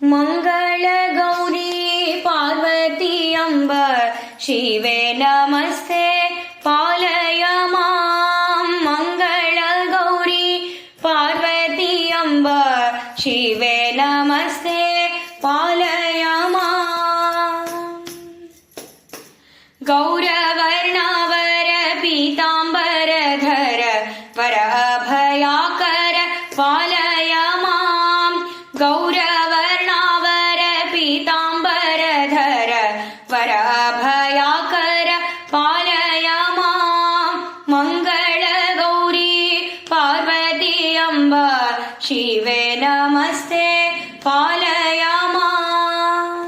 मंगल गौरी पार्वती अम्ब शिवे नमस्ते पालय मां। मंगल गौरी पार्वती अम्ब शिवे नमस्ते पालय मां। गौरवर्णावर पीताम्बरधर वर अभयाकर पालय मां। गौरवर्णावर पीताम्बरधर वर अभयाकर पालय मां। मंगल गौरी पार्वती अम्ब शिवे नमस्ते पालय मां।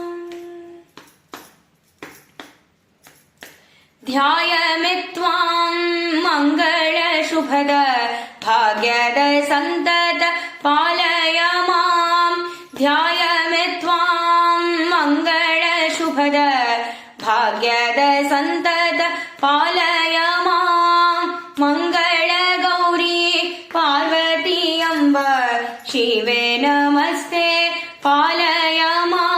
ध्यायामि त्वां मंगल शुभद भाग्यद संतत पालय मां। ध्यायामि त्वां मंगल शुभद भाग्यद संतत पालय मां। मंगल गौरी पार्वती अम्ब शिवे नमस्ते पालय मां।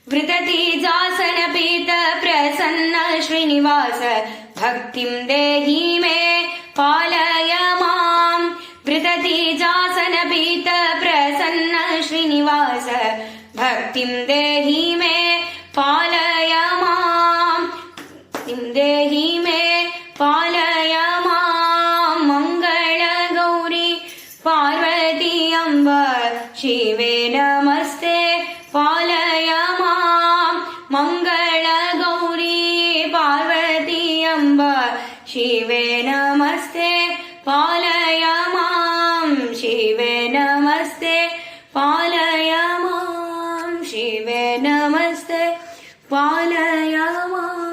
वृततीजासन पीत प्रसन्न श्रीनिवास भक्तिं देहि मे पालय मां। वृततीजासन पीत प्रसन्न श्रीनिवास भक्तिं देहि मे पालय मां। भक्तिं देहि मे पालय मां। मंगल गौरी पार्वती अम्ब शिवे नमस्ते पालय मां। मंगल गौरी पार्वती अम्ब शिवे नमस्ते पालय मां। शिवे नमस्ते पालय मां। शिवे नमस्ते पालय मां।